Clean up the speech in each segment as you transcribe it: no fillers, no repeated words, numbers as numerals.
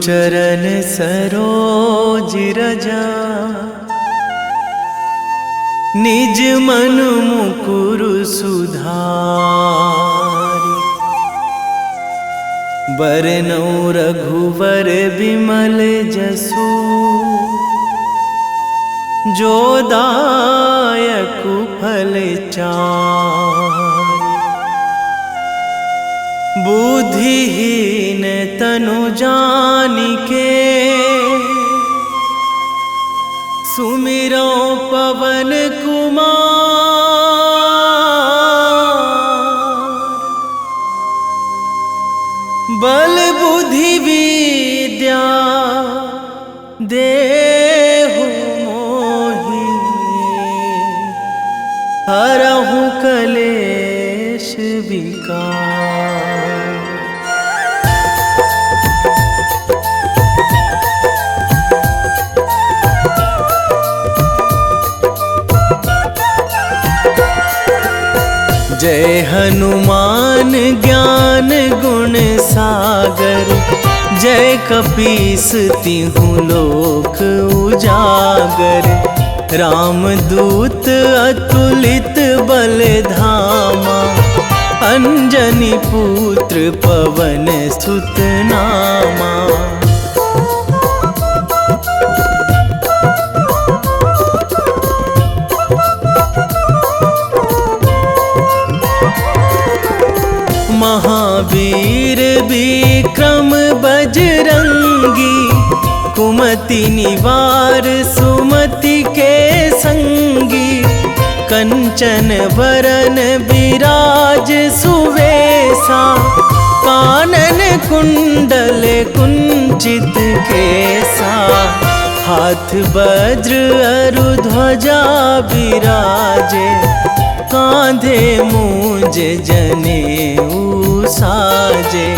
चरण सरोज रजा, निज मन मुकुर सुधारि। बरनौ रघुवर बिमल जसु, जो दायक फल चारि। बुद्धिहीन तनु जानिके, सुमिरो पवन कुमार। बल बुद्धि विद्या देहु मोहि, हरहु कलेश विकार। जय हनुमान ज्ञान गुण सागर, जय कपीस तिहुँ लोक उजागर। रामदूत अतुलित बल धामा, अंजनी पुत्र पवन सुत नामा। महावीर विक्रम बजरंगी, कुमति निवार सुमति के संगी। कंचन वरन विराज सुवेशा, कानन कुंडल कुंचित केसा। हाथ वज्र अरु ध्वजा बिराजे, कांधे मूंज जनेऊ साजे।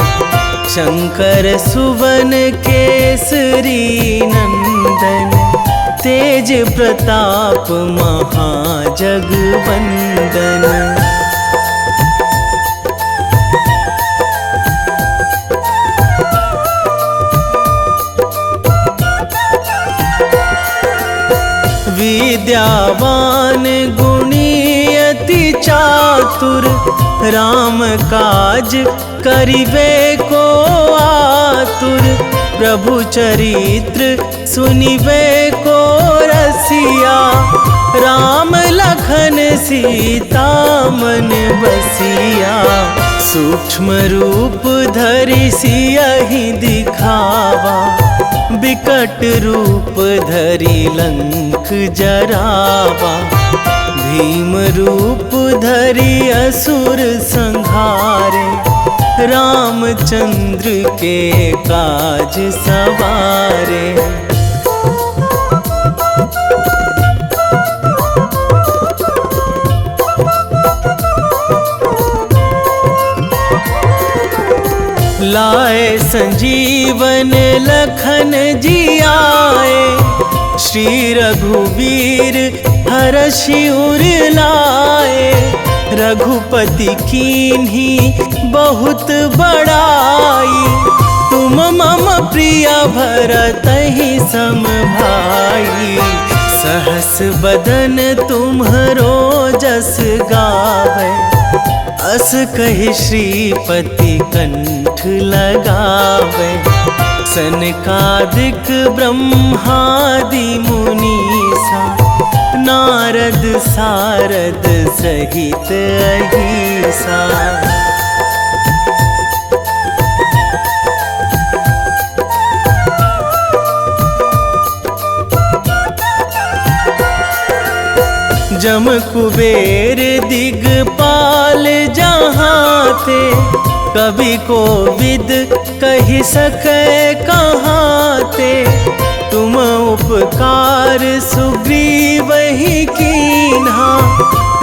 शंकर सुवन केसरी नंदन, तेज प्रताप महाजगवंदन। विद्यावान गुणी अति चातुर, राम काज करिबे को आतुर। प्रभु चरित्र सुनिबे को रसिया, राम लखन सीता मन बसिया। सूक्ष्म रूप धरि सियहि दिखावा, बिकट रूप धरि लंक जरावा। भीम रूप धरि असुर संहारे, रामचंद्र के काज सवारे। लाए संजीवन लखन जियाए, श्री रघुवीर हरषि उर लाए। रघुपति कीन्ही बहुत बड़ाई, तुम मम प्रिय भरतहि सम भाई। सहस बदन तुम्हरो जस गावै, अस कहि श्रीपति कंठ लगावै। सनकादिक ब्रह्मादि मुनीसा, नारद सारद सहित अहिसा। जम कुबेर दिगपाल जहाँ थे, कवि कोविद कहि सकै कहाँ ते। तुम उपकार सुग्रीवहि कीन्हा,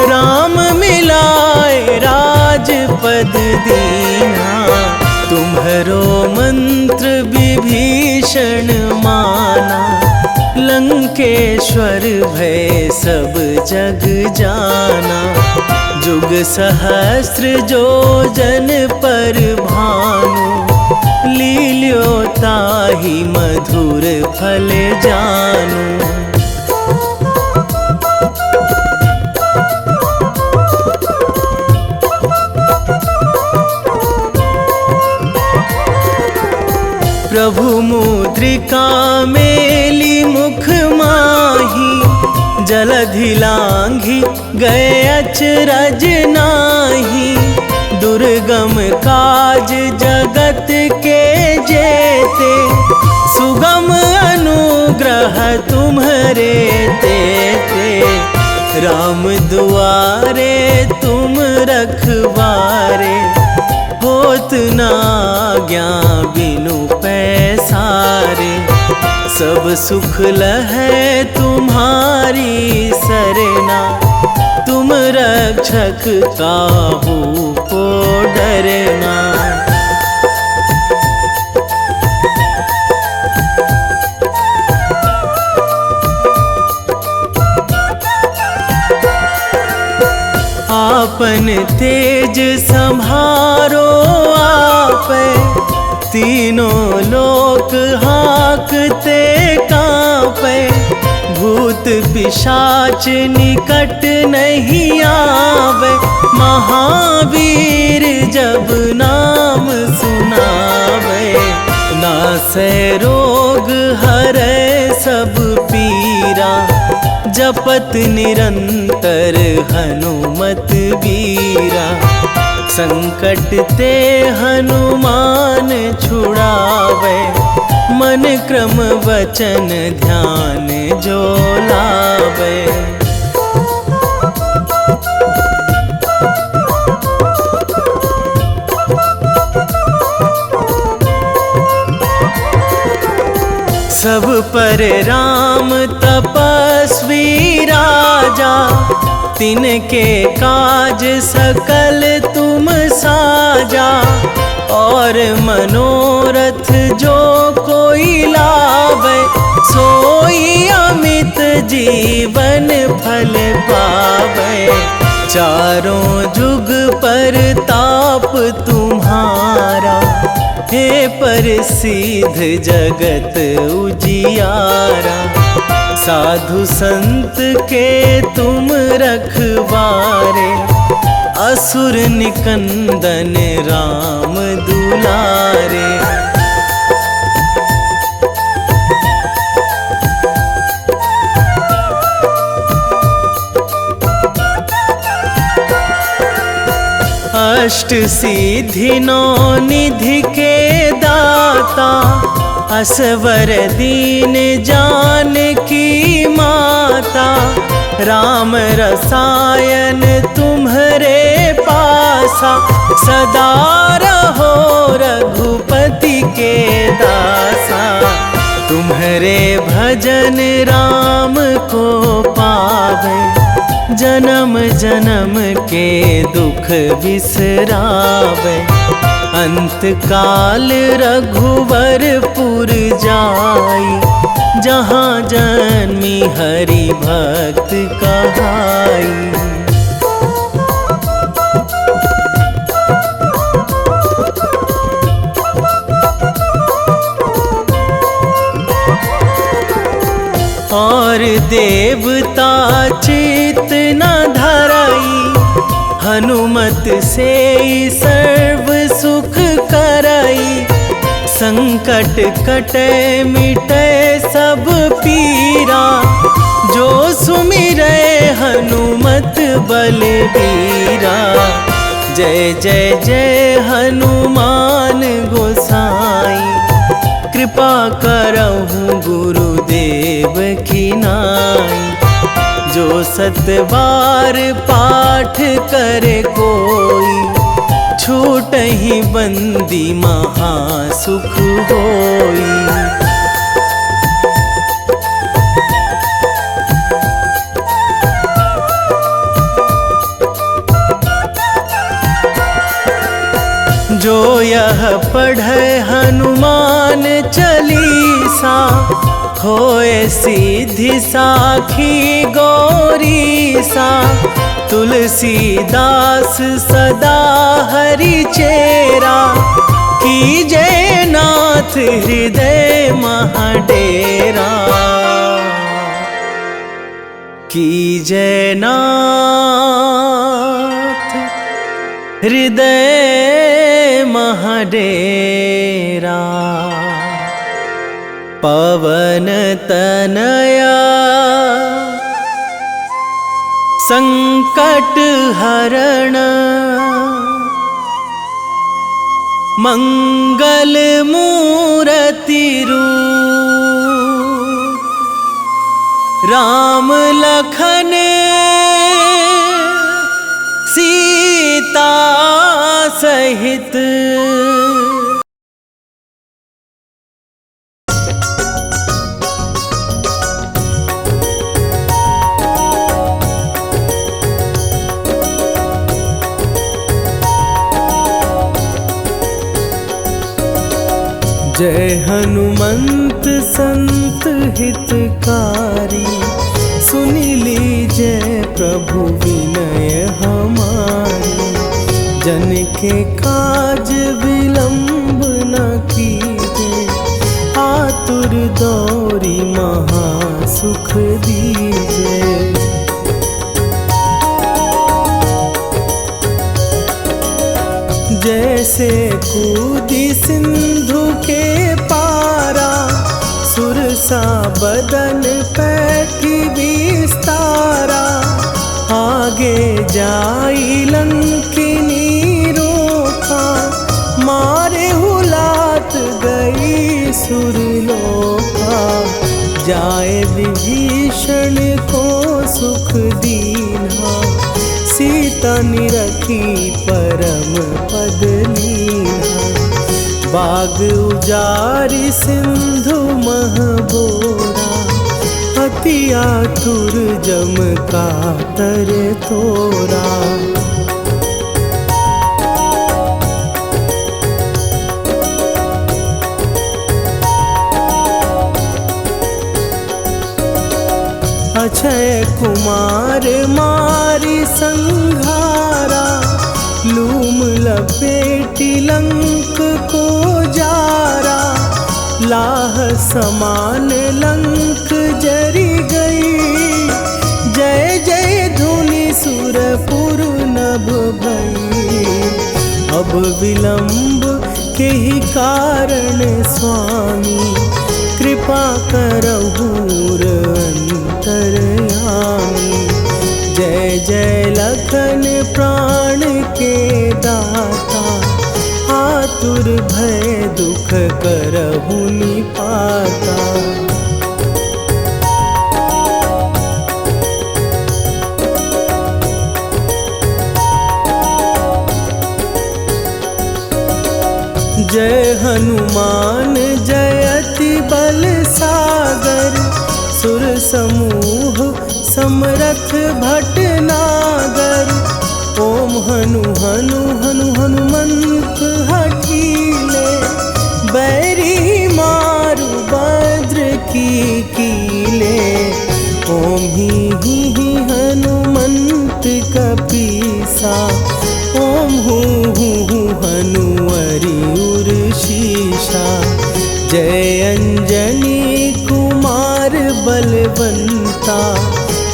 राम मिलाए राजपद दीन्हा। तुम्हरो मंत्र विभीषण माना, लंकेश्वर भय सब जग जाना। जुग सहस्त्र जो जन पर भानु, लील्यो ताहि मधुर फल जानू। प्रभु मुद्रिका मेली मुख माही, जलधि लांघी गए अचरज नाही। दुर्गम काज जगत के जेते, सुगम अनुग्रह तुम्हरे तेते। राम दुआरे तुम रखवारे, होत ना आज्ञा बिनु पैसारे। सब सुख लहै तुम्हारी सरना, तुम रक्षक काहू को डरना। आपन तेज संभारो आपै, तीनों लोक हाकते कांपै। भूत पिशाच निकट नहीं आवे, महावीर जब नाम सुनावे। नासै रोग हरै सब पीरा, जपत निरंतर हनुमत बीरा। संकट ते हनुमान छुड़ावे, मन क्रम वचन ध्यान जो लावे। सब पर राम तपस्वी राजा, तिनके काज सकल तुम साजा। और मनोरथ जो कोई लावे, सोई अमित जीवन फल पावे। चारों जुग पर ताप तुम्हारा, हे प्रसिद्ध जगत उजियारा। साधु संत के तुम रखवारे, असुर निकंदन राम दुलारे। अष्ट सिद्धि नौ निधि के दाता, असवर दीन जानकी माता। राम रसायन तुम्हरे पासा, सदा रहो रघुपति के दासा। तुम्हरे भजन राम को पावे, जन्म जन्म के दुख बिसरावे। अंत काल रघुवरपुर जाई, जहाँ जन्मी हरि भक्त कहाई। और देवता चित न धराई, हनुमत से सर्व सुख कराई। संकट कटे मिटे सब पीरा, जो सुमिरै हनुमत बलबीरा। जय जय जय हनुमान गोसाई, कृपा करहु गुरुदेव की नाई। जो सतबार पाठ करे कोई, छूटहि बंदी महासुख होई। जो यह पढ़े हनुमान चालीसा, होए सीधी साखी गौरीसा। तुलसीदास सदा हरि चेरा, कीजे नाथ हृदय महाडेरा, कीजे नाथ हृदय महाडेरा। पवन तनया संकट हरण, मंगल मूर्ति रूप, राम लखन सीता सहित। जय हनुमंत संत हितकारी, सुन लीजिए प्रभु विनय हमारी। जन के काज विलंब न कीजिए, आतुर दौरी महासुख दीजिए। जैसे कूदी सिंधु के पारा, सुरसा बदन पैठी विस्तारा। आगे जाई लंकिनी रोका, मारे हुलात गई सुरलोका। जाए विभीषण को सुख दीना, सीता निरखी परम पद लीना। बाग उजारि सिंधु महबोरा, अति आतुर जम कातर तोरा। अक्षय कुमार मारी संघारा, लूम लपेटी लंक को जारा। लाह समान लंक जरी गई, जय जय धुनि सुरपुर नभ भई। अब विलंब के ही कारण स्वामी, कृपा करहु अंतरयामी। जय जय लखन प्राण के दाता, आतुर भय दुख करहु निपाता। जय हनुमान जयति बल सागर, सुर समूह समरथ भटनागर। ओम हनु हनु हनु हनुमंत हठीले, बैरी मारु भद्र की कीले। ओम ही हनुमंत कपीसा, ओम हूँ हनुवरि उर शीशा। जय अंजनी कुमार बलवंता,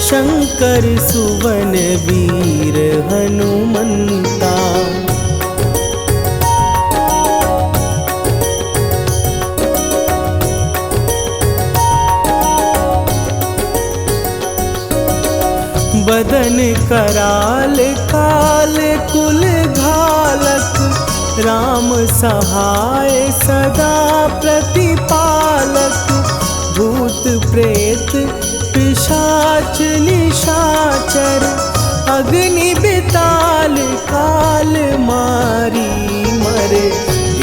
शंकर सुवन वीर हनुमंता। बदन कराल काल कुल घालक, राम सहाय सदा प्रतिपालक। भूत प्रेत पिशाच निशाचर, अग्नि बिताल काल मारी मरे।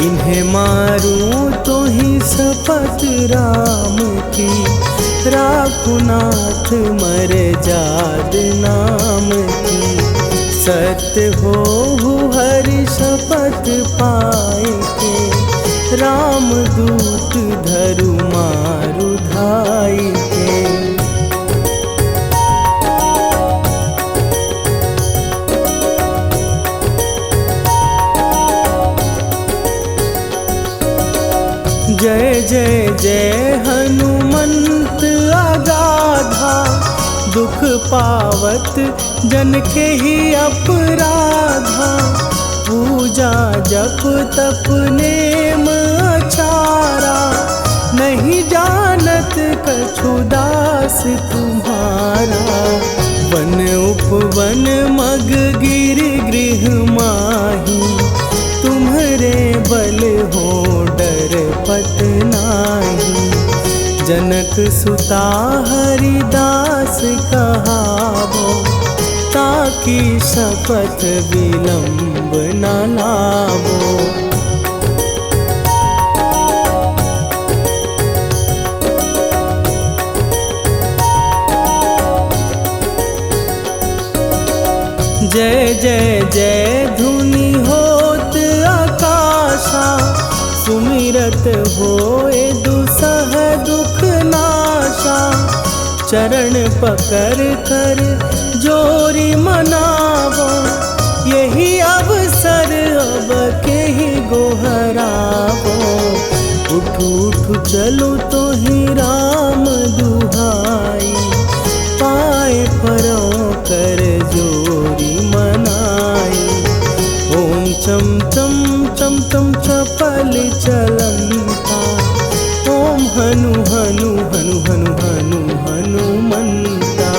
इन्हें मारूं तो ही शपथ राम की, राखुनाथ मर जाद नाम की। सत्य हो हरि शपथ पाए के, राम दूत धरु मारु धाई के। दुख पावत जन के ही अपराधा। पूजा जप तप नेम अचारा, नहीं जानत कछु दास तुम्हारा। वन उपवन मग गिर गृह माही, तुम्हरे बल हो डर पत नाही। जनक सुता हरिदास कहावो, ताकि शपथ विलंब न लावो। जय जय जय धुनि होत आकाशा, सुमिरत होए दुसह दुख नाशा। चरण पकड़ कर जोरी मनावो, यही अवसर अब के ही गोहरावो। उठ उठ चलो तो ही राम दुहाई, पाए परों कर जोरी मनाई। ओम चम चम चम चम चपल चलंता, ओम हनु हनु हनु हनु हनु हनुमंता।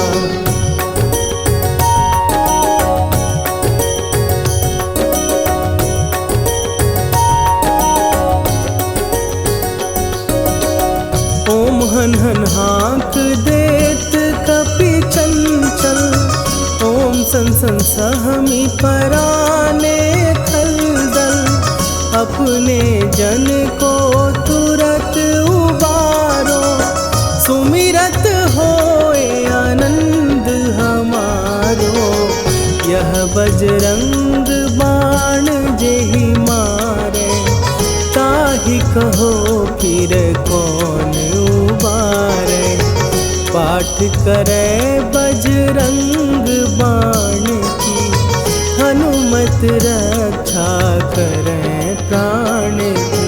ओम हन हन हाँक देत कपि चंचल, ओम सन सन सहमी पराने खलदल। अपने जन को तुरत उबारो, सुमिरत होए आनंद हमारो। यह बजरंग बाण जेहि मारे, ताहि कहो फिर कौन उबारे। पाठ करे बजरंग बाण की, हनुमत रक्षा करे प्राण की।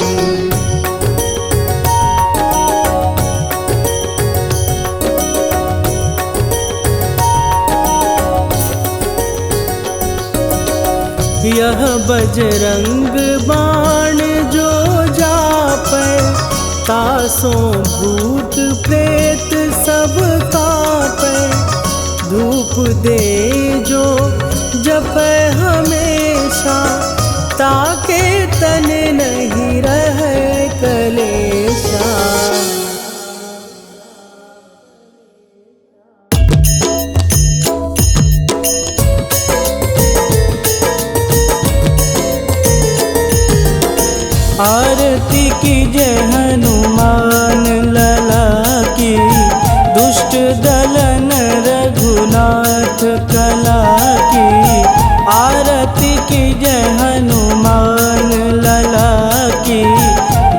यह बजरंग बाण जो जापै, तासों भूत प्रेत सब कापै। धूप दे जो जपै हमेशा, ताके तन नहीं रहे कलेशा। आरती की जय हनुमान लला की, दुष्ट दलन रघुनाथ कला की। आरती की जय हनुमान लला की,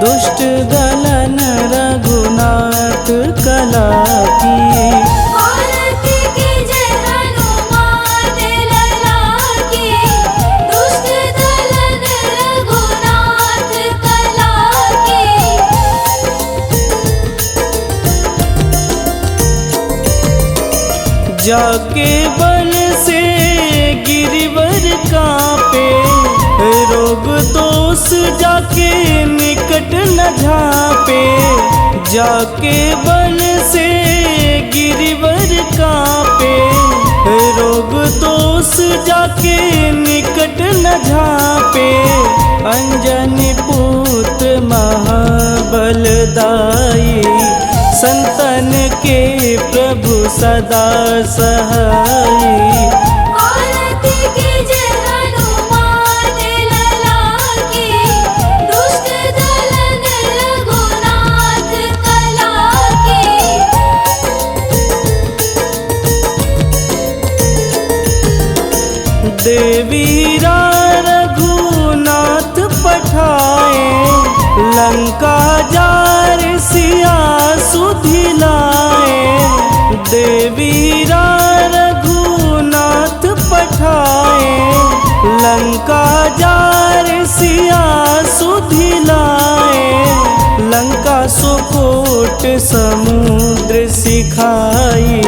दुष्ट दलन रघुनाथ कला की। जाके बल से गिरिवर कांपे, रोग दोष जाके निकट न झांपे। जाके बल से गिरिवर कांपे, रोग दोष जाके निकट न झांपे। अंजनी पूत महाबलदाई, संतन के प्रभु सदा सहाई। आरती की जय हनुमान लला की, दुष्ट दलन रघुनाथ कला की। देवीरा रघुनाथ पठाए, लंका जार सिया सुधिलाए। देवीरा रघुनाथ पठाए, लंका जार सिया सुधिलाए। लंका सुकोट समुद्र सिखाई,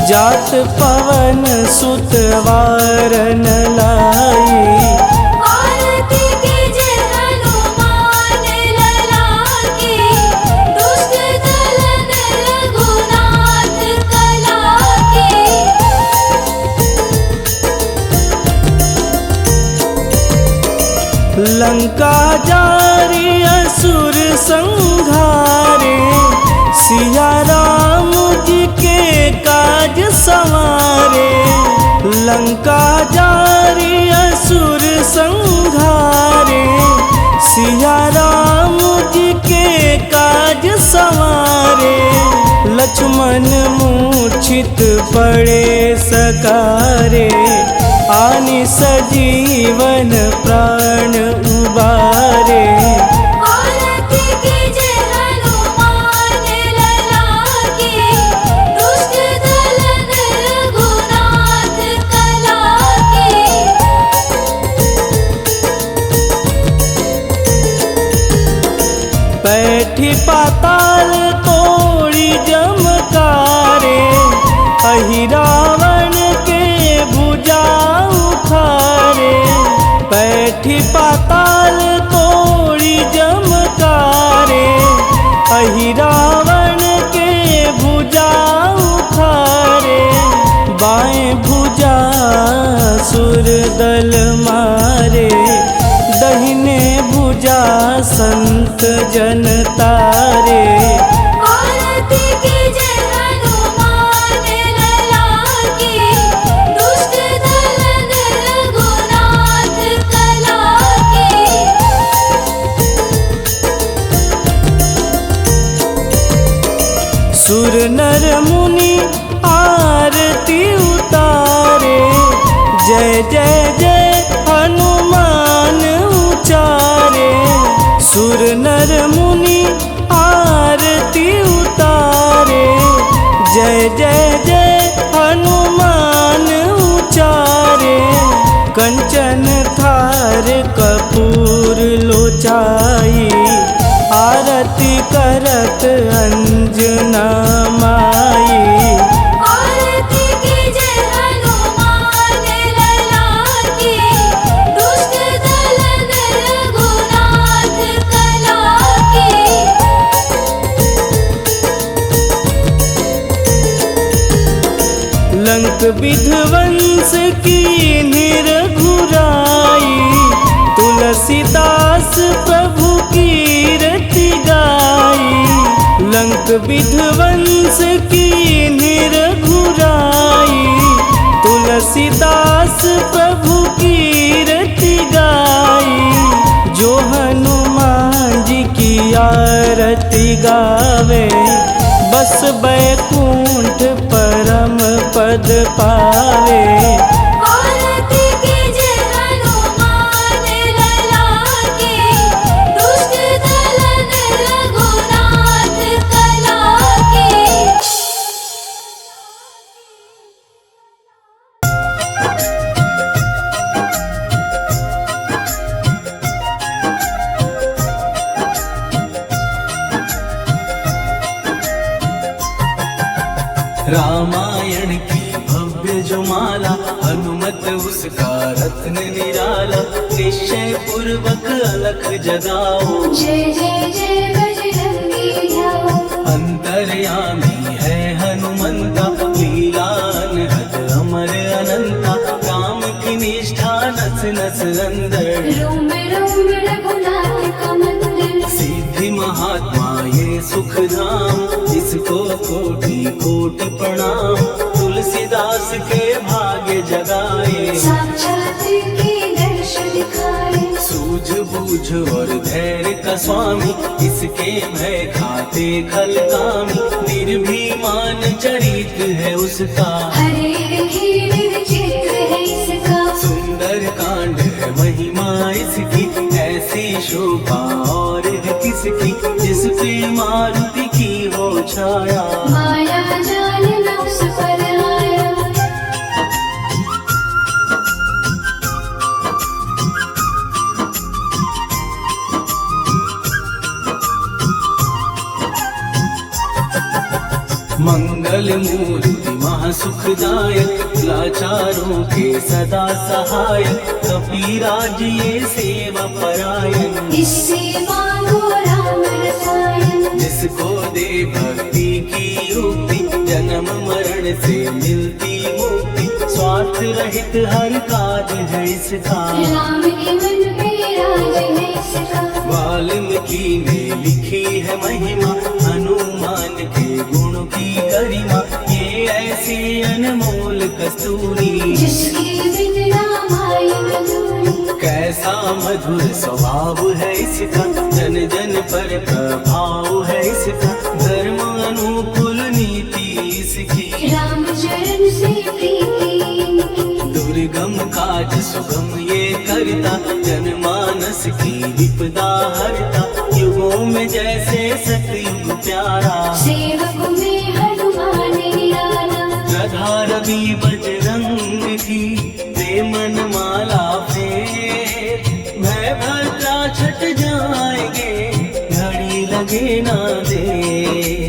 जा तात पवन सुत वारन लाई। आरती कीजे हनुमान लला की, दुष्ट दलन रघुनाथ कला की। लंका जारी असुर संहारे, सिया राम जी के काज संवारे। लंका जारी असुर संहारे, सिया राम जी के काज संवारे। लक्ष्मण मूर्छित पड़े सकारे, आनि सजीवन प्राण उबारे। आरती कीजे हनुमान लला की, दुष्ट दलन रघुनाथ कला की। बैठी पाताल तोड़ी जमकारे, अहि रावण के भुजा उखारे। बैठी पाताल तोड़ी जमकारे, अहि रावण के भुजा उखारे। बाएं भुजा सुर दल मारे, दहिने भुजा संत जन तारे। आरती कीजे हनुमान लला की, दुष्ट दलन रघुनाथ कला की। सुर नर मुनि आरती उतारे, जय जय जय हनुमान उचारे। सुर नर मुनि आरती उतारे, जय जय जय हनुमान उचारे। कंचन थार कपूर लोचाई, आरती करत अंजना माई। आरती कीजे हनुमान लला की, दुष्ट दलन रघुनाथ कला की। लंक विध्वंस की निरघुराई, तुलसीदास प्रभु कीरति गाई। लंक विध्वंस की निरघुराई, तुलसीदास प्रभु कीरति गाई। जो हनुमान जी की आरती गावे, बस बैकुंठ परम पद पावे। आरती कीजे हनुमान लला की, दुष्ट दलन रघुनाथ कला की। रामायण की भव्य जो माला, हनुमत उसका रत्न निराला। निश्चय पूर्वक अलख जगाओ, जय जय जय बजरंगी ध्याओ। अंतर्यामी है हनुमंता, लीला अनहद अमर अनंता। काम की निष्ठा नस नस अंदर, रोम रोम रघुनाथ का मंदिर। सिद्धि महात्मा ये सुख धाम, इसको कोटि कोटि प्रणाम। तुलसीदास के भाग्य जगाए, साक्षात के दर्श दिखाए। सूझबूझ और धैर्य का स्वामी, इसके भय खाते खल कामी। निर्भीमान चरित्र है उसका, हरे हीर विचित्र है इसका। सुंदर कांड है महिमा इसकी। ऐसी शोभा और है किसकी, जिस पे मारुति की हो छाया। माया जाल न उस पर आया। मंगल मूर्ति महासुखदायक, लाचारों के सदा सहायक, कपिराज ये सेवा परायण। इससे मांगो राम रसायन, जिसको दे भक्ति की युक्ति, जन्म मरण से मिलती मुक्ति, स्वार्थ रहित हर काज है इसका, राम के मन पे राज है इसका। वाल्मीकि ने लिखी है महिमा, हनुमान के गुण की गरिमा, ये ऐसी अनमोल कस्तूरी, जिसके बिन रामायण अधूरी। कैसा मधुर स्वभाव है इसका, जन जन पर प्रभाव है इसका, धर्म अनुकूल नीति इसकी, राम चरण से प्रीति इनकी। दुर्गम काज सुगम ये करता, जनमानस की विपदा हरता, युगों में जैसे सतयुग प्यारा, सेवक में हनुमान निराला। राधा रवि बजरंग की प्रेमन माला फेर, भय भद्रा छट जाएंगे, घड़ी लगे ना देर।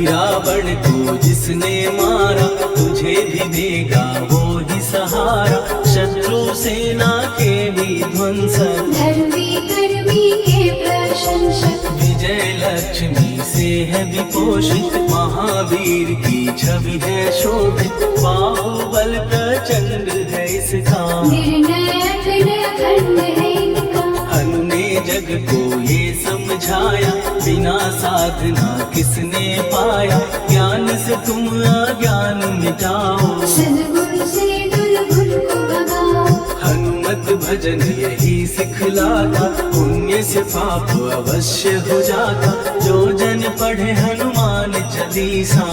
रावण को जिसने मारा, तुझे भी देगा वो ही सहारा, शत्रु सेना के विध्वंसक, धर्मी कर्मी के प्रशंसक। विजय लक्ष्मी से है विपोषित, महावीर की छवि है शोभित, बाहुबल प्रचंड है इसका, निर्णायक अखंड है इनका। हनु ने जग को ये समझाया, बिना साधना किसने पाया, ज्ञान से तुम अज्ञान मिटाओ, सद्गुण से दुर्गुण को भगाओ। हनुमत भजन यही सिखलाता, पुण्य से पाप अवश्य हो जाता, जो जन पढ़े हनुमान चालीसा,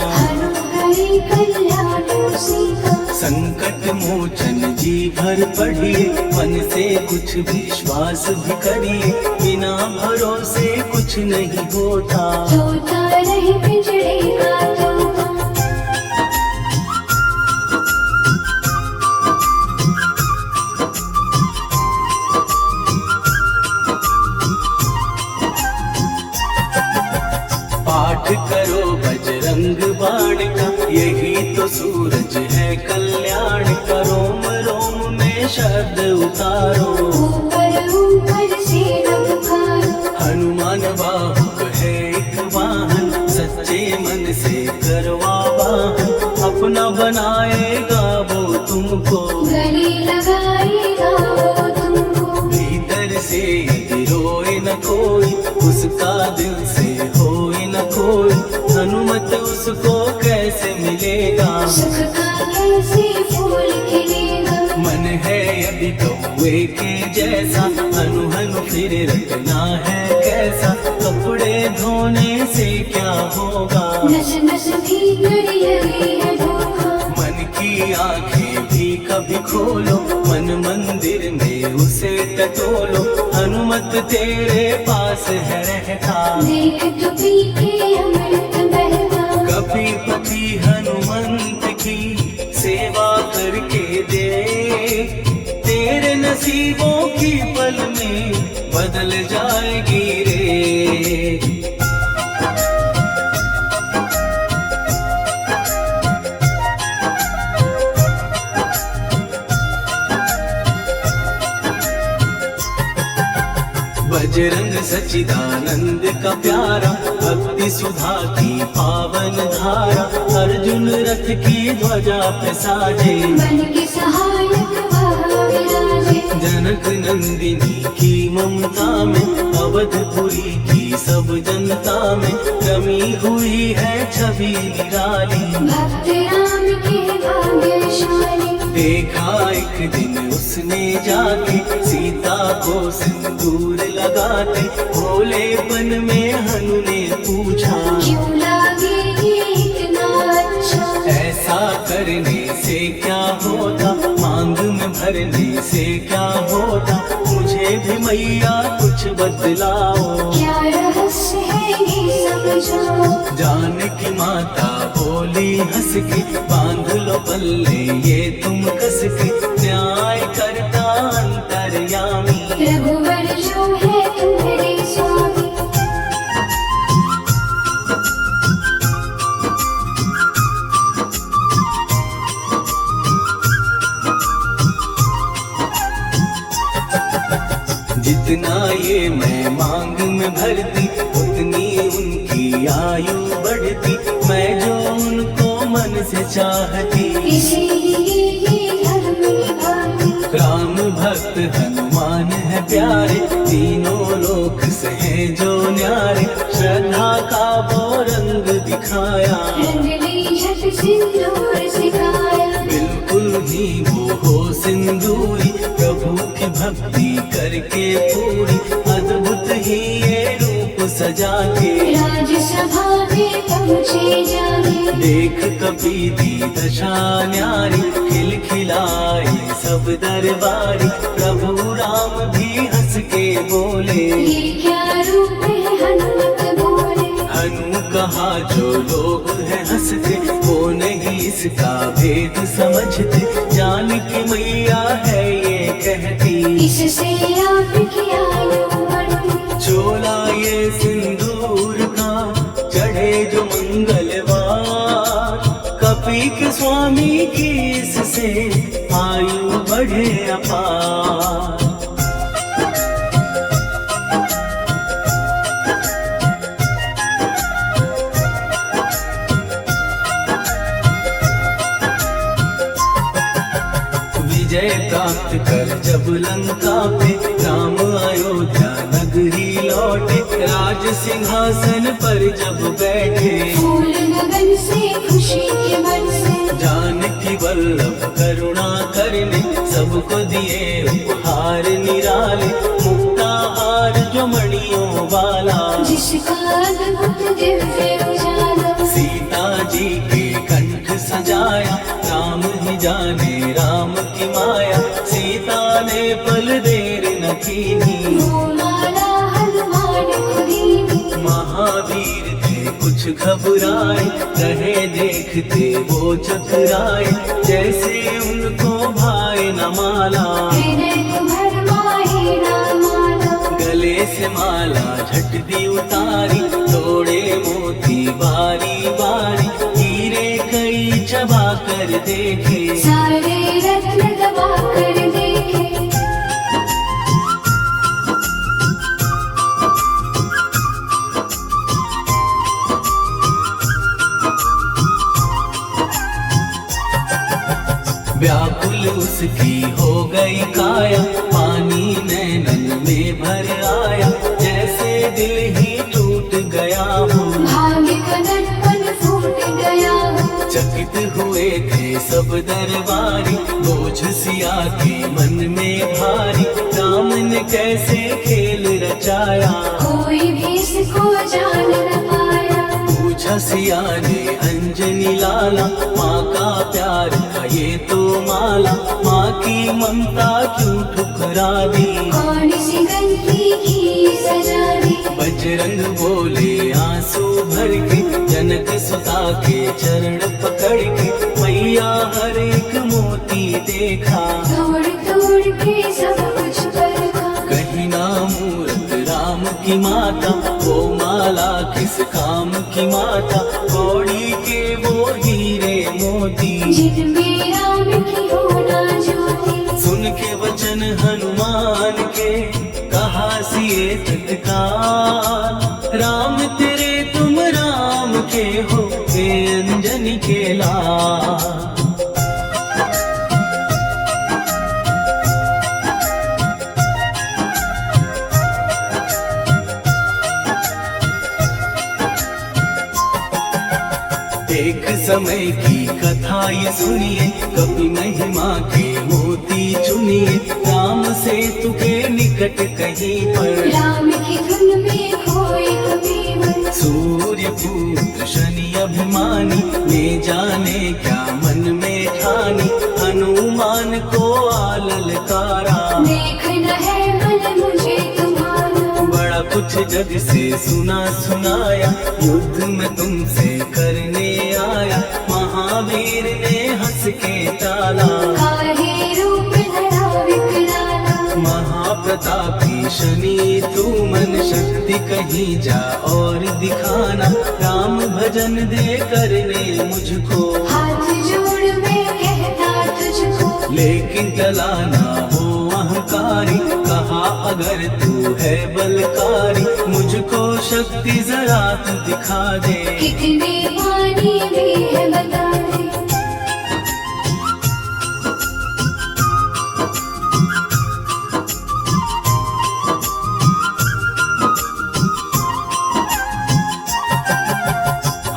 हरि कल्याण सीता। संकट मोचन जी भर पढ़िए, मन से कुछ विश्वास भी करिए, बिना भरोसे कुछ नहीं होता, तोता रहे पिंजड़े का तोता। पाठ करो बजरंग बाण का, यही तो सूरज है कल्याण का, रोम रोम में शब्द उतारो, ऊपर ऊपर से न पुकारो। हनुमान बाहुक है एक वाहन, सच्चे मन से करवा वाहन, अपना बनाएगा वो तुमको, गले लगाएगा वो तुमको। भीतर से यदि रोए न कोई, उसका दिल से होए न कोई, हनुमत उसको कैसे मिलेगा, सुख का कैसे फूल खिलेगा। मन है यदि कौवे के जैसा, हनु हनु फिर रखना है कैसा, कपड़े धोने से क्या होगा, नस नस भीतर लगी है धोखा। मन की आंखें भी कभी खोलो, मन मंदिर में उसे टटोलो, हनुमत तेरे पास है रहता, देख तो पी के अमृत बहता। कभी पति हनुमंत की सेवा करके दे, तेरे नसीबों की पल में बदल जाएगी रे। बजरंग सच्चिदानंद का प्यारा, भक्ति सुधा की पावन धारा, अर्जुन रथ की ध्वजा पे साजे, मन के सहायक वह विराजे। जनक नंदिनी की ममता में, अवधपुरी की सब जनता में, रमी हुई है छवि निराली, भक्त राम के भाग्यशाली। देखा एक दिन उसने जाके, सीता को सिंदूर लगाते, भोलेपन में हनु ने पूछा, क्यों लागे ये इतना अच्छा। ऐसा करने से क्या होता, मांग में भरने से क्या होता, मुझे भी मैया कुछ बतलाओ, क्या रहस्य है ये समझाओ। जानकी माता बोली हंस के, बांध लो पल्ले ये तुम कस के, न्याय करता अंतर्यामी। रघुवर जो है तुम्हारे स्वामी। जितना ये मैं मांग में भरती, उतनी उनकी आयु बढ़ती। मैं जो उनको मन से चाहती, इसीलिए धर्म निभाती। राम भक्त हनुमान है प्यारे, तीनों लोक से हैं जो न्यारे। श्रद्धा का वो रंग दिखाया, रंग ली झट सिंदूर सिखाया। बिल्कुल ही वो हो सिंदूरी, प्रभु की भक्ति करके पूरी। अद्भुत ही ये रूप सजा के, राजसभा में पहुँचे जाने। देख कपी दी दशा न्यारी, खिलखिलाए सब दरबारी। प्रभु राम भी हंस के बोले, ये क्या रूप है हनुमत बोले। हनु कहा जो लोग हैं हंसते, वो नहीं इसका भेद समझते। जान की मैया है ये कहती, इससे आपकी आयु बढ़ती। चोला ये सिंदूर का चढ़े जो मंगलवार। कपी के स्वामी की इससे आयु बढ़े अपार। विजय प्राप्त कर जब लंका पे, राम अयोध्या नगरी लौटे। राज सिंहासन पर जब बैठे, फूल गगन से खुशी के मन से। जानकी वल्लभ करुणा करने, सबको दिए उपहार निराले। मुक्ताहार जो मणियों वाला, जिसका अद्भुत दिव्य उजाला। सीता जी के कंठ सजाया। राम ही जाने राम की माया, सीता ने पल देर न कीनी। वो माला हनुमान खुदीनी। महावीर थे कुछ घबराए, रहे देखते वो चकराए। जैसे उनको भाई न माला, हृदय को भरमाए ना माला। गले से माला झट दी उतारी। तोड़े मोती बारी बारी, हीरे कई चबा कर देखे। सारे रत्न दबा कर देखे। व्याकुल उसकी हो गई काया, पानी नैनन में भर आया। जैसे दिल ही टूट गया हो, भाग्य का दर्पण फूट गया हो। चकित हुए थे सब दरबारी। बोझ सिया के मन में भारी, राम ने कैसे खेल रचाया। कोई भी इसको जान न पाया। पूछा सिया ने अंजनी लाला, माँ का प्यार था ये तो माला। माँ की ममता क्यों ठुकरा दी, कौन सी गलती की सजा दी। बजरंग बोले आंसू भर के, जनक सुता के चरण पकड़ के। मैया हर एक मोती देखा, तोड़ तोड़ के सब कुछ परखा। कहीं ना मूरत राम की माता, वो माला किस काम की माता। कौड़ी के वो हीरे मोती, जिनमें राम की होना ज्योति। सुन के वचन हनुमान के, कहा सिए तत्काल। राम तेरे तुम राम के हो, हे अंजनी के लाल। एक समय की कथा ये सुनिए, कभी महिमा के मोती चुनिए। राम सेतु के निकट कहीं पर, राम की धुन में खोए कभी मन। सूर्य पुत्र शनि अभिमानी, ने जाने क्या मन में ठानी। हनुमान को आललकारा, देखना है मन मुझे तुम्हारा। बड़ा कुछ जग से सुना सुनाया, युद्ध में तुमसे करने आया। महावीर ने ने हंस के टाला। काहे रूप धरा विकराला, महाप्रतापी शनि तू मन शक्ति कहीं जा और दिखाना। राम भजन दे करने मुझको, हाथ जोड़ मैं कहता तुझको। लेकिन टला ना हो अहंकारी, कहा अगर तू है बलकारी। मुझको शक्ति जरा तू दिखा दे, कितने पानी भी है बता दे।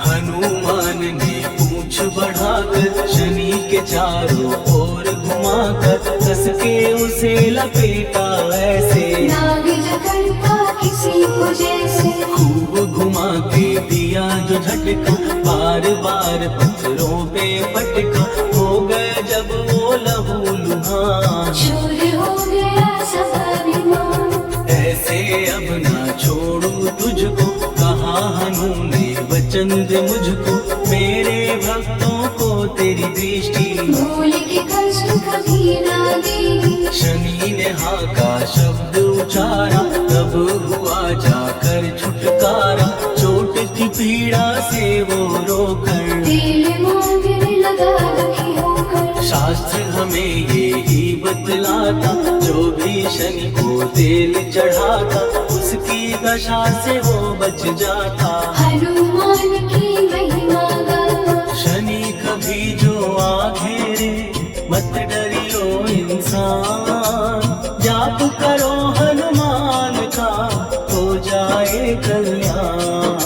हनुमान ने पूंछ बढ़ाकर शनि के चारों ओर घुमाकर कस के उसे लपेटा ऐसे। नाग जकड़ता किसी को जैसे, खूब घुमा के दिया जो झटका, बार बार पत्थरों पे पटका। हो गए जब वो लहू लुहान, चूर हो गया सब अभिमान। ऐसे अब ना छोड़ू तुझको, कहा हनु ने वचन दे मुझको। मेरे भक्तों को तेरी दृष्टि, भूल के कष्ट कभी ना देगी। शनि ने हाँ का शब्द उचारा, तब हुआ जाकर छुटकारा। चोट की पीड़ा से वो रोकर, दिल मांगने लगा दुखी होकर। शास्त्र हमें ये ही बतलाता, जो भी शनि को तेल चढ़ाता उसकी दशा से वो बच जाता। हनुमान की महिमा गाता, शनि कभी जो आ घेरे मत डरियो इंसान। जाप करो हनुमान का हो जाए कल्याण।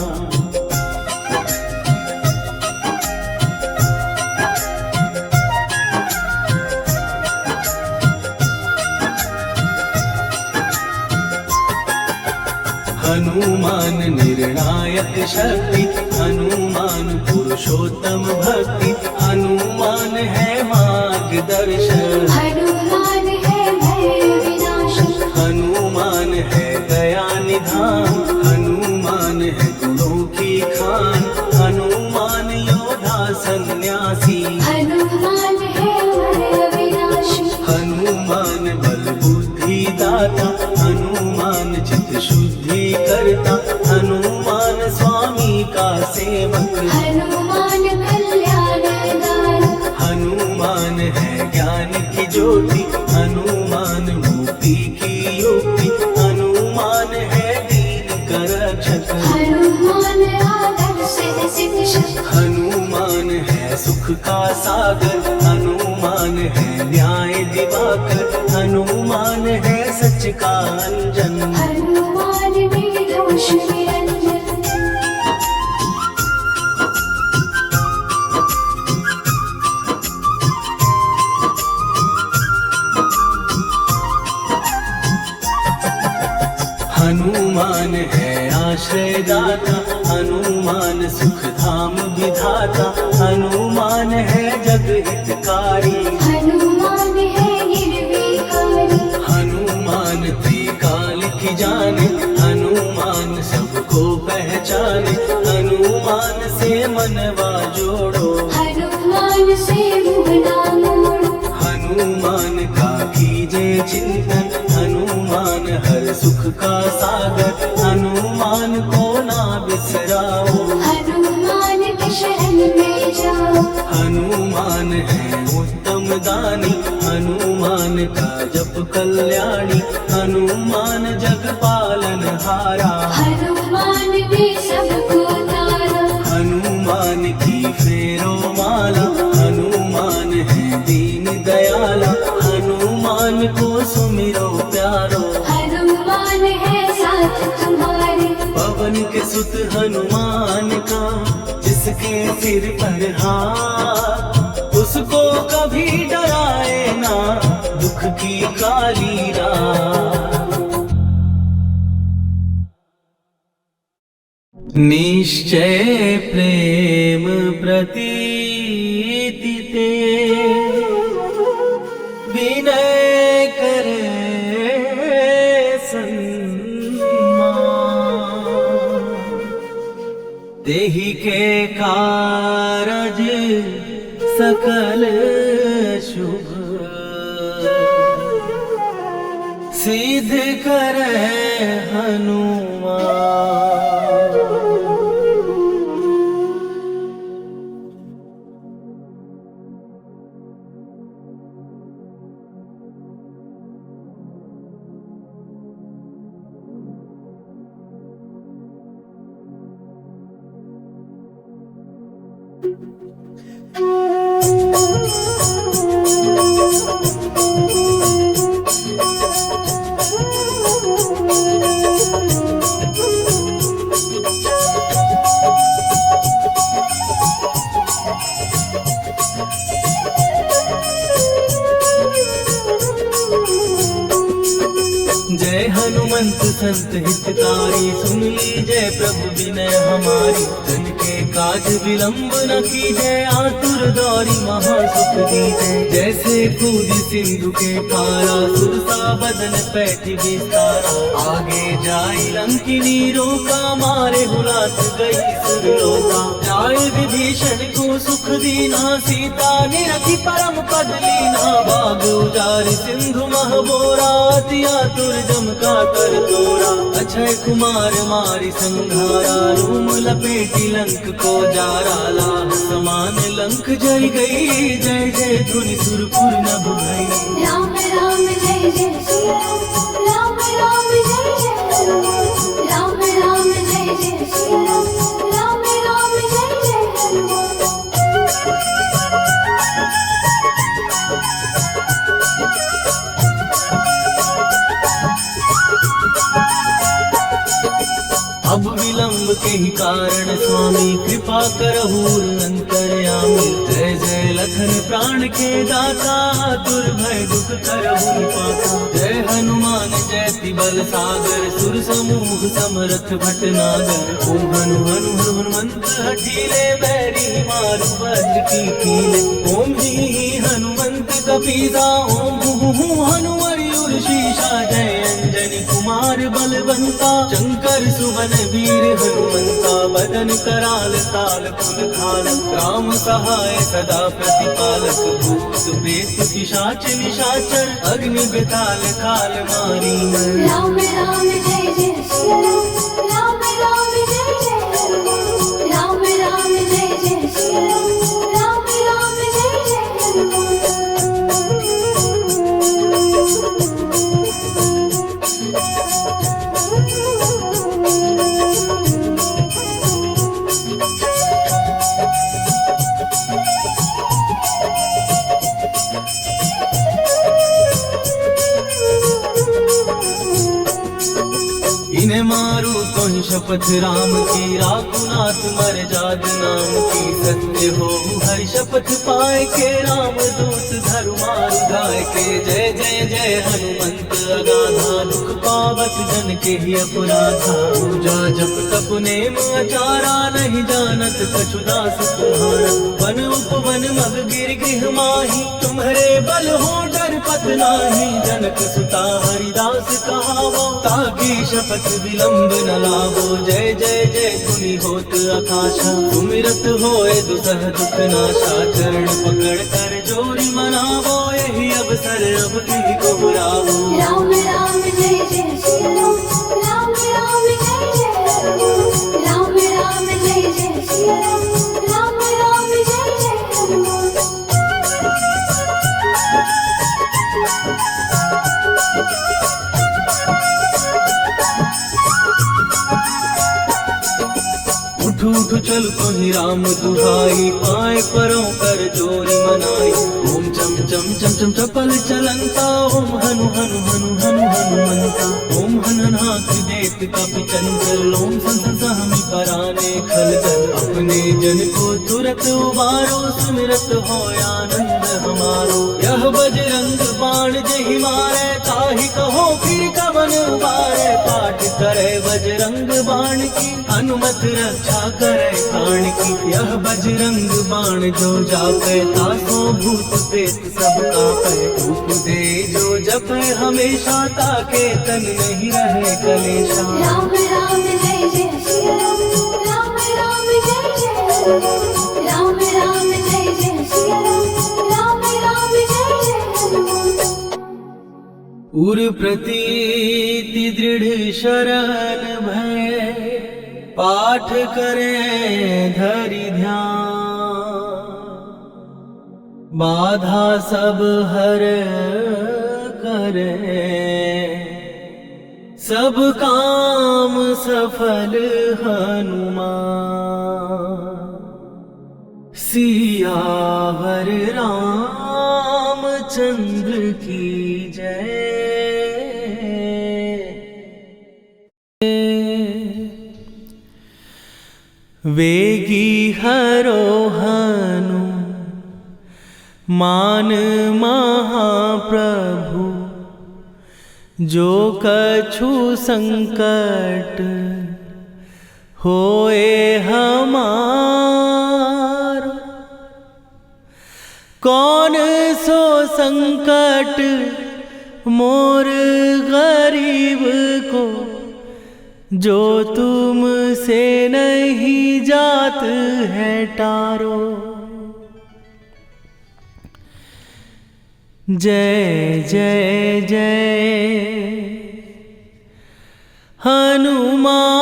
हनुमान निर्णायक शक्ति, हनुमान पुरुषोत्तम भक्ति। हनुमान है मार्गदर्शन, हनुमान है भय विनाशक। हनुमान है दया निधान। हनुमान है गुणों की खान, हनुमान योद्धा सन्यासी। हनुमान है भय विनाशक, हनुमान बल बुद्धि दाता, हनुमान चित्त शुद्धि करता। हनुमान स्वामी का सेवक, हनुमान कल्याणदान। हनुमान है ज्ञान की ज्योति। हनुमान मुक्ति की युक्ति, हनुमान है दीन का रक्षक। हनुमान आदर्श है शिक्षक, हनुमान है सुख का सागर। हनुमान है न्याय दिवाकर, हनुमान है सच का अंजन। हनुमान निर्दोष निरंजन। हनुमान है आश्रयदाता, हनुमान सुख धाम विधाता। हनुमान है जग हितकारी, हनुमान है निर्विकारी। हनुमान त्रिकाल की जाने। हनुमान सबको पहचाने, हनुमान से मनवा जोड़ो। हनुमान से मुँह ना मोड़ो, हनुमान का कीजे चिंतन। हनुमान हर सुख का सागर, हनुमान को ना बिसराओ। हनुमान के शरण में जाओ। हनुमान है उत्तम दानी, हनुमान का जप कल्याणी। हनुमान जग पालन हारा, हनुमान ने सबको तारा। हनुमान की फेरो माला। हनुमान है दीन दयाला, हनुमान को सुमिरो प्यारो। हनुमान है साथ तुम्हारे, पवन के सुत हनुमान का, जिसके सिर पर हाथ, उसको कभी डराए ना दुख की काली रात। निश्चय प्रेम प्रतीति ते, विनय करे सन्मान। देहि के कारज सकल सकल शुभ सिद्ध करे हनुमान। जय हनुमंत संत हितकारी, सुन लीजय प्रभु विनय हमारी। जन के काज विलंब न कीजय, आतुर दौरी महासुख दीजय। जैसे कूद सिंधु के पारा, सुरसा बदन पैठी विस्तारा। आगे जाई लंकिनी रोका, मारे हुलात गई सुरलोका। जाय विभीषण को सुख दीना, सीता निरखी परम पद लीना। बाग उजारि सिंधु महबोरा, अति आतुर जम का कर तोरा। अक्षय कुमार मारि संघारा, रूम लपेटी लंक को जारा। लाह समान लंक जय गई, जय जय धुनि सुरपुर नभ भई। राम राम जय जय श्री राम, राम राम जय जय हनुमान। राम राम जय जय श्री राम, राम राम जय जय हनुमान। अब विलंब के ही कारण स्वामी, कृपा करहु अंतर्यामी। जय जय लखन प्राण के दाता, दुर्भय दुख करहु पाता। जय हनुमान जयति बल सागर, सुर समूह समरथ भटनागर। ओम हनु हनु हनुमंत हठीले, बैरी मारु वज्र की कीले। ओम ही हनुमंत कपीसा, ओम हु हनुमरि उर्शीषा। जय अंजनी कुमार बलवंता, शंकर सुवन वीर हनुमंता। बदन कराल ताल फुल खाल, राम सहाय सदा प्रतिपालक। भूत प्रेत पिशाच निशाचर, अग्नि बेताल काल मारी मर। राम राम जय जय श्री राम, राम राम जय जय हनुमान। राम राम जय जय श्री राम, राम राम जय जय हनुमान। इन्हें मारू तो ही शपथ राम की, राकुनाथ मर जाद नाम की। सत्य हो हरि शपथ पाए के, राम दूत धरु मारु गाय के। जय जय जय हनुमंत अगाधा, दुख पावत जन के ही अपराधा। पूजा जप तप नेम आचारा, नहीं जानत कछु दास तुम्हारा। वन उपवन मग गिर गृह माही, तुम्हारे बल हो डर पत नाही। जनक सुता हरिदास कहावो, ताकि शपथ विलंब न लावो। जय जय जय धुनि होत आकाशा, सुमिरत होए दुसह दुख नाशा। चरण पकड़ कर जोरी मनावो, यही अवसर अब की को बुलावो। राम राम जय जय श्री राम, राम राम जय जय हनुमान। राम राम जय जय श्री राम, राम राम जय जय हनुमान। उठ उठ चल तो ही राम दुहाई, पाए परों कर जोरी मनाई। ओम चम चम चम चम चपल चलंता, ओम हनु हनु हनु हनु हनुमंता। ओम हननाथ देत कपि चंचल, ओम सन सहमि पराने खलदल। अपने जन को तुरत उबारो, सुमिरत हो आनंद हमारो। यह बजरंग बाण जहि मारे, ताहि कहो फिर कवन उबारे। पाठ करे बजरंग बाण की, हनुमत रक्षा करे प्राण की। यह बजरंग बाण जो जापे, तासो भूत प्रेत सब कापे। रूप दे जो जपे हमेशा, ताके तन नहीं रहे कलेशा। राम राम जय जय श्री राम, राम राम जय जय हनुमान। राम राम जय जय श्री राम, उर प्रतीति दृढ़ शरण भय पाठ करें धरि ध्यान बाधा सब हर करे सब काम सफल हनुमान सियावर रामचंद्र की जय। वेगी हरोहनु मान महाप्रभु जो कछु संकट होए हमार कौन सो संकट मोर गरीब को जो तुम से नहीं जात है टारो। जय जय जय हनुमान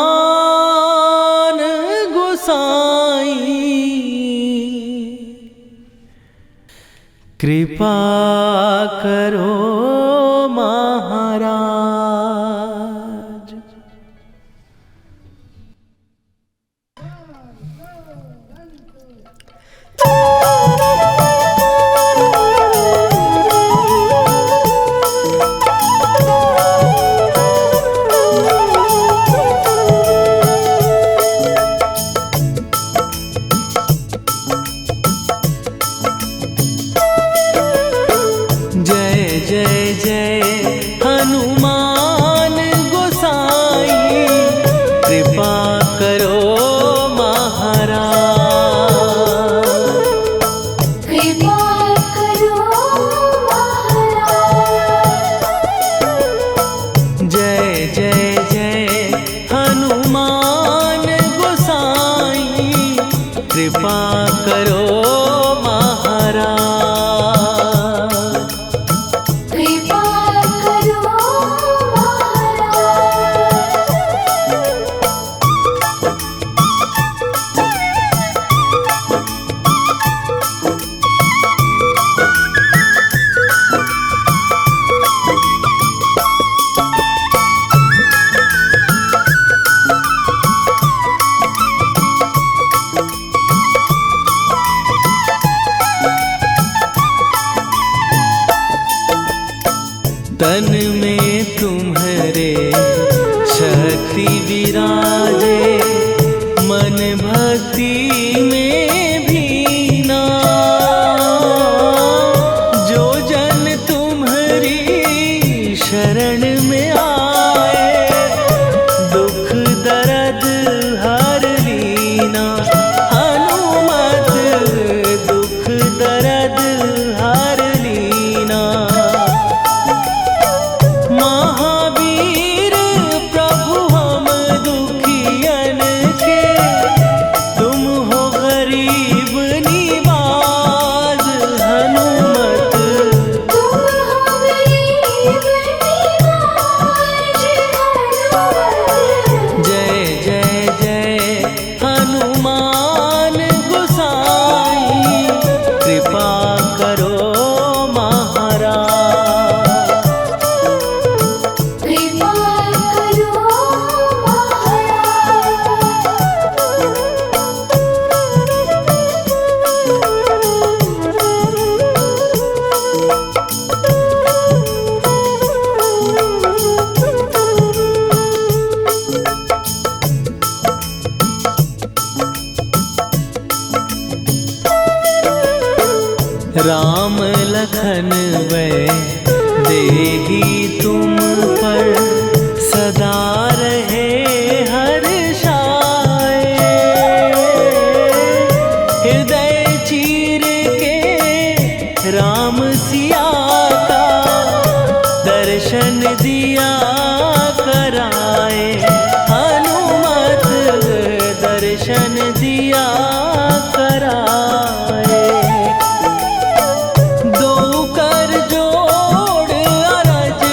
गोसाई कृपा करो महाराज। कृपा करो महाराज। कृपा करो तन में तुम्हारे शक्ति विराजे मन भक्ति में भीना जो जन तुम्हारी शरण में आए दुख दर्द हर लीना। हनुमत दुख दर्द हर लीना। महावीर प्रभु हम दुखियन के तुम हो गरीब निवाज। हनुमत तुम हो गरीब निवाज। जय जय जय हनुमान गोसाई कृपा करो महाराज। कृपा करो राम लखन वै देही तुम पर सदा रहे हर्षाए। हृदय चीर के राम सिया का दर्शन दिया कराए। हनुमत दर्शन दिया कराए। दो कर जोड़ अरज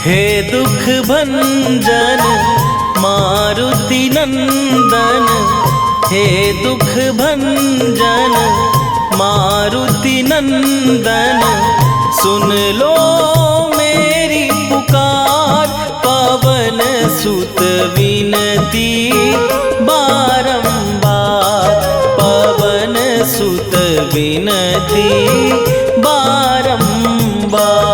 हे दुख भंजन मारुति नंदन, हे दुख भंजन मारुति नंदन, सुन लो मेरी पुकार, पवन सुत विनती बारंबार, पवन सुत विनती बारंबार।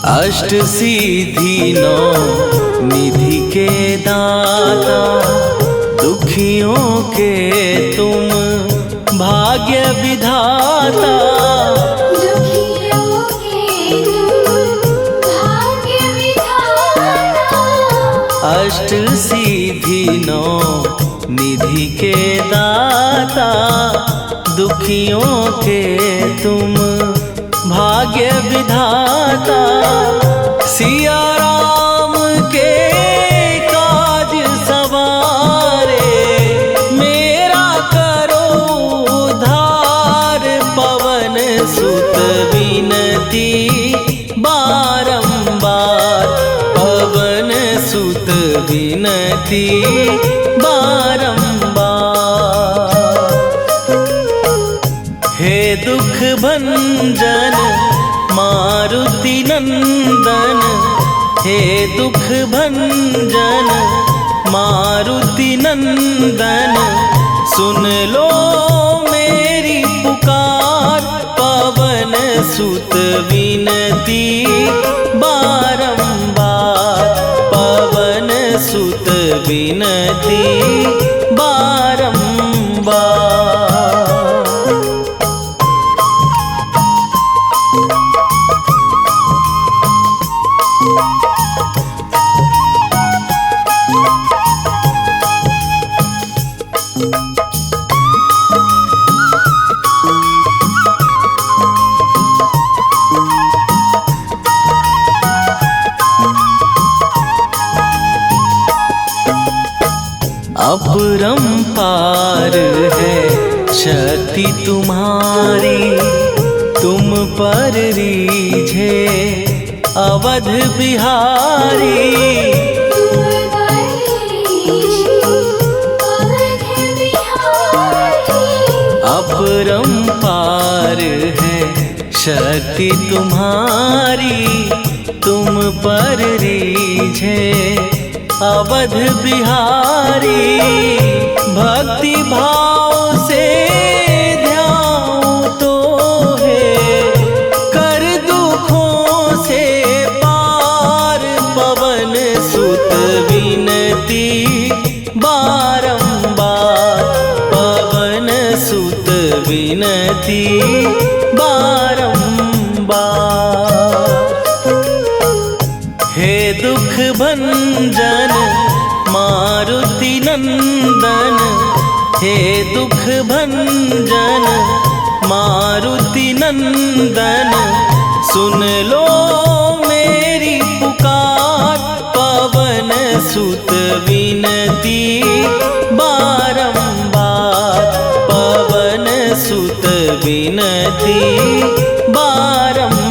अष्ट सिद्धि नौ निधि के दाता, दुखियों के तुम भाग्य विधाता, दुखियों के तुम भाग्य विधाता। अष्ट सिद्धि नौ निधि के दाता, दुखियों के तुम भाग्य विधाता, सिया राम के काज सवारे, मेरा करो उद्धार, पवन सुत विनती बारंबार, पवन सुत विनती बारंबार। हे दुख भंजन मारुति नंदन, हे दुख भंजन मारुति नंदन, सुन लो मेरी पुकार, पवन सुत विनती बारंबार, पवन सुत विनती बारंबार। अपरंपार है शक्ति तुम्हारी, तुम पर रीझे अवध बिहारी, तुम पर रीझे अवध बिहारी। अपरंपार है शक्ति तुम्हारी, तुम पर रीझे अवध बिहारी, भक्ति भाव से ध्याऊं तो है, कर दुखों से पार, पवन सुत विनती बारंबार, पवन सुत विनती बारंबार। हे दुख भंजन मारुति नंदन, हे दुख भंजन मारुति नंदन, सुन लो मेरी पुकार, पवन सुत विनती बारंबार, पवन सुत विनती बारंबार।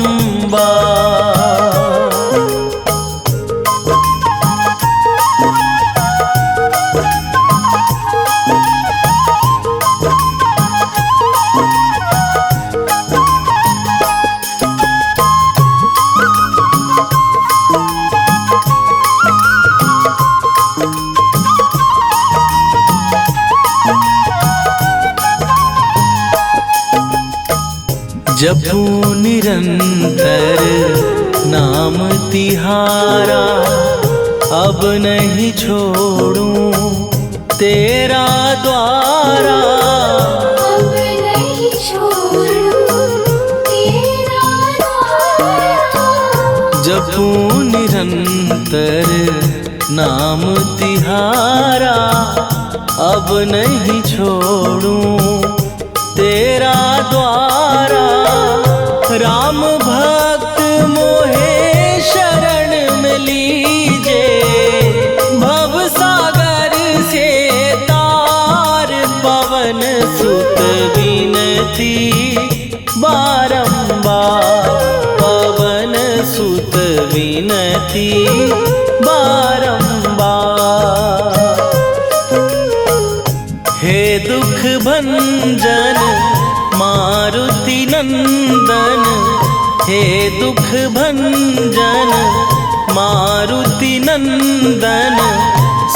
जपू निरंतर नाम तिहारा, अब नहीं छोड़ूं तेरा द्वारा, अब नहीं छोड़ूं तेरा द्वारा। जपू निरंतर नाम तिहारा अब नहीं छोड़ूं तेरा द्वारा। राम भक्त मोहे शरण में लीजे, भव सागर से तार पवन सुत विनती बारंबार, पवन सुत विनती बारंबार। हे दुख भंजन मारुति नंदन, हे दुख भंजन मारुति नंदन,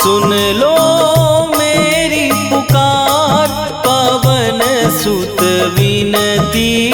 सुन लो मेरी पुकार, पवन सुत विनती